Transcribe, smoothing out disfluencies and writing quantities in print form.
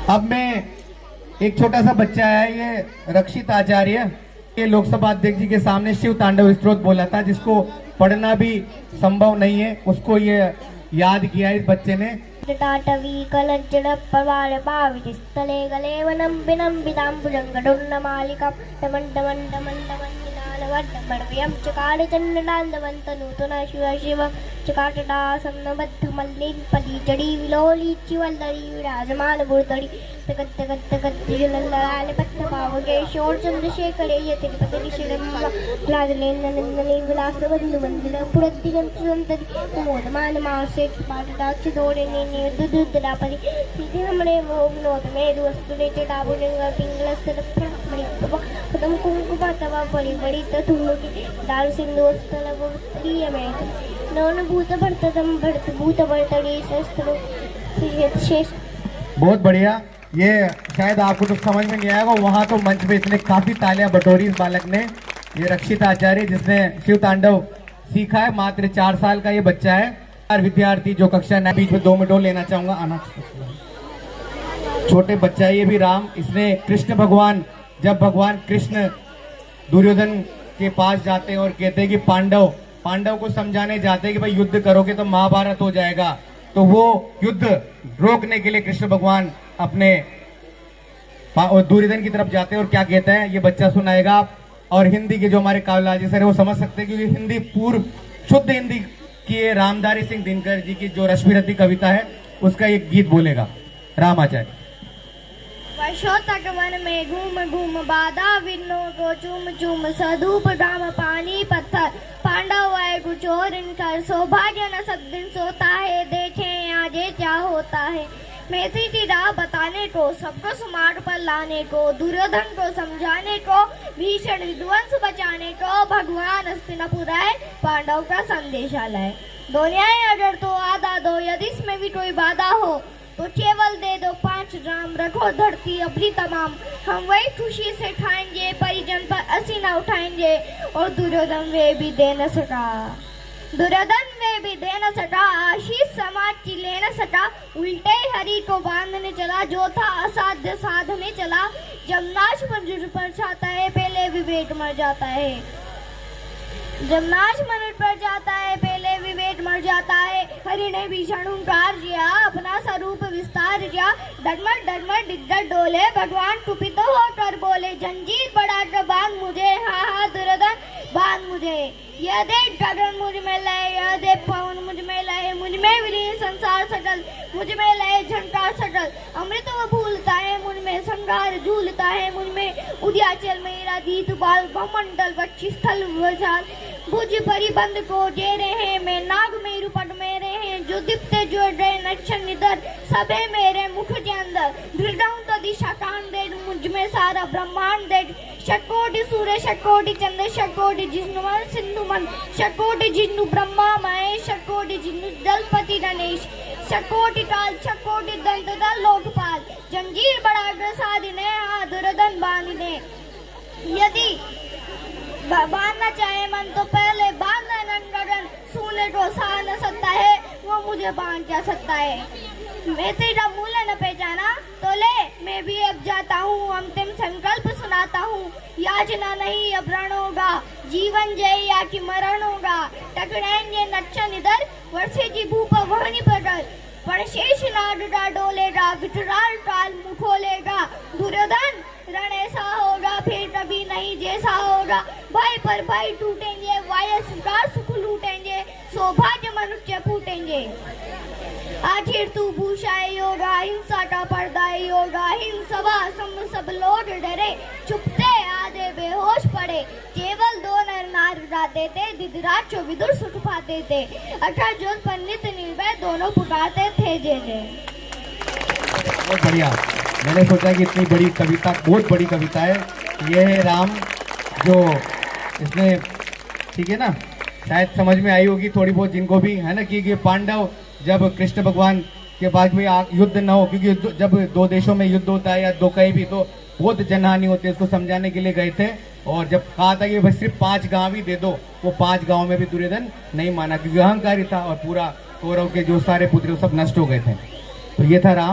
अब मैं एक छोटा सा बच्चा है, ये रक्षित आचार्य, ये लोकसभा अध्यक्ष जी के सामने शिव तांडव स्तोत्र बोला था, जिसको पढ़ना भी संभव नहीं है, उसको ये याद किया इस बच्चे ने। टाटवी कलज्जड पवार पावितस्थले गले वनं विनम्बिताम्बुजङ्गडुन्नमालिकां डमण्डमण्डमण्डमण्डिनानवड्डमण्डमयं चकार चण्डनान्दवन्तनूतन शिव शिव चकाटडासन्नबद्धमल्लिन्पदी जडी विलोली चिवल्लरी विराजमानभूतड़ी तगत्तगत्तगत्तिजुलल्ललालिपट्टपावके शोरचन्द्रशेखरे यतिपति श्रीरम्मलादलेन्दनन्दनी विलासबन्धुवन्दिन पुरद्दिगन्तसन्तति मोदमानमासे पाटडाक्षदोडिनी दुदुदरापति सीधे हमरे मोगनोत मेरु वस्तुरे चटाबुलिंग पिंगलस्तरप्रामणि पदम कुंकुमातवा बड़ी बड़ी तथुलोकी दाल सिंधु वस्तलव प्रियमेत नौन भूत भर्तदम भर्त भूत भर्तड़ी शस्त्रो शेष। बहुत बढ़िया। ये शायद आपको तो समझ में नहीं आएगा, वहां तो मंच पे इसने काफी तालियां बटोरी इस बालक ने। ये रक्षित आचार्य जिसने शिव तांडव सीखा है, मात्र 4 साल का ये बच्चा है। विद्यार्थी जो कक्षा न बीच में 2 मिनट और लेना चाहूंगा, आना। छोटे बच्चा है ये भी राम, इसने कृष्ण भगवान, जब भगवान कृष्ण दुर्योधन के पास जाते हैं और कहते हैं कि पांडव को समझाने जाते हैं कि भाई युद्ध करोगे तो महाभारत हो जाएगा, तो वो युद्ध रोकने के लिए कृष्ण भगवान अपने दुर्योधन की तरफ जाते हैं और क्या कहते हैं ये बच्चा सुनाएगा। और हिंदी के जो हमारे कावलाजी सर है वो समझ सकते हैं, क्योंकि हिंदी पूर्व शुद्ध हिंदी की रामधारी सिंह दिनकर जी की जो रश्मिरथी कविता है उसका एक गीत बोलेगा राम आचार्य। वर्षों तक वन में घूम घूम बाधा विन्नों को चूम चूम सधूप राम पानी पत्थर पांडव आए गुचोर इनकर सौभाग्य न सद्दिन सोता है, देखें आज ये क्या होता है। मेथी की राह बताने को, सबको सुमार्ग पर लाने को, दुर्योधन को समझाने को, भीषण विध्वंस बचाने को भगवान हस्तिनापुर आए, पांडव का संदेशा लाए। दो न्याय अगर तो आधा दो, यदि इसमें भी कोई बाधा हो तो केवल दे दो 5 राम, रखो धरती अपनी तमाम, हम वही खुशी से खाएंगे, परिजन पर असीना उठाएंगे। और दुर्योधन वे भी दे न सका, आशीष समाज की ले न सका, उल्टे हरि को बांधने चला, जो था असाध्य साधने चला। जब नाश मंजूर पर जाता है पहले विवेक मर जाता है, जब नाश मनुष्य पर जाता है पहले विवेक मर जाता है। हरि ने भीषण हुंकार दिया, अपना स्वरूप विस्तार किया, डगमग डगमग डिग्गर डोले, भगवान कुपित होकर बोले, जंजीर बढ़ाकर बांध मुझे, हाँ हाँ दुर्योधन बांध मुझे। यह देख गगन मुझ में लय, यह देख पवन मुझ में लय, मुझ में विलीन संसार सकल, मुझ में लय झंकार सकल। अमृत वो भूलता है मुझ में, संगार झूलता है मुझ में, उद्याचल मेरा दीत बाल बमंडल वक्षि स्थल विशाल, भुज परिबंध को दे रहे हैं, मैं नाग मेरु पट मेरे हैं, जो दीप्ते जो रहे नक्षत्र निधर, सबे मेरे मुख के अंदर। दृढ़ तो दिशा कान दे, मुझ में सारा ब्रह्मांड दे, शकोटि सूर्य शकोटि चंद्र शकोटि जिष्णु मन सिंधु मन, शकोटि जिष्णु ब्रह्मा महेश, शकोटि जिष्णु जलपति गणेश, शकोटि काल शकोटि दंत दल लोकपाल, जंजीर बड़ा साधिने, हाँ दुर्योधन बांधिने। यदि बांधना चाहे मन तो पहले बांधना गगन, सूने को सहा न सकता है, वो मुझे बांध क्या सकता है। मैं तेरा मूल न पहचाना तो ले, मैं भी अब जाता हूँ, अंतिम संकल्प सुनाता हूँ। याचना नहीं अब रण होगा, जीवन जय या कि मरण होगा, टकराएंगे नक्शा निधर, वर्षे की भूप वहनी पड़ल, पर शेष नाडा डोलेगा, विकराल काल मुखोलेगा। दुर्योधन रण ऐसा होगा फिर कभी नहीं जैसा होगा, भाई पर भाई टूटेंगे, वायस का सुख लूटेंगे, सौभाग्य मनुष्य फूटेंगे। आखिर तू भूषाए योगा, हिंसा का पर्दा योगा, हिंसवा सब लोग डरे, चुपते आधे बेहोश पड़े, केवल 2 नर नार गाते थे, दिदराज जो विदुर सुख पाते थे, अठार जो पंडित निर्भय दोनों पुकारते थे जय जय। बहुत बढ़िया। मैंने सोचा कि इतनी बड़ी कविता, बहुत बड़ी कविता है ये है राम, जो इसने, ठीक है ना, शायद समझ में आई होगी थोड़ी बहुत जिनको भी, है ना, कि पांडव जब कृष्ण भगवान के पास में युद्ध न हो, क्योंकि जब 2 देशों में युद्ध होता है या 2 कहीं भी, तो बहुत जनहानि होती है, उसको समझाने के लिए गए थे। और जब कहा था कि भाई सिर्फ 5 गांव ही दे दो, वो 5 गांव में भी दुर्योधन नहीं माना, क्योंकि अहंकारी था और पूरा कौरव के जो सारे पुत्र सब नष्ट हो गए थे। तो ये था राम।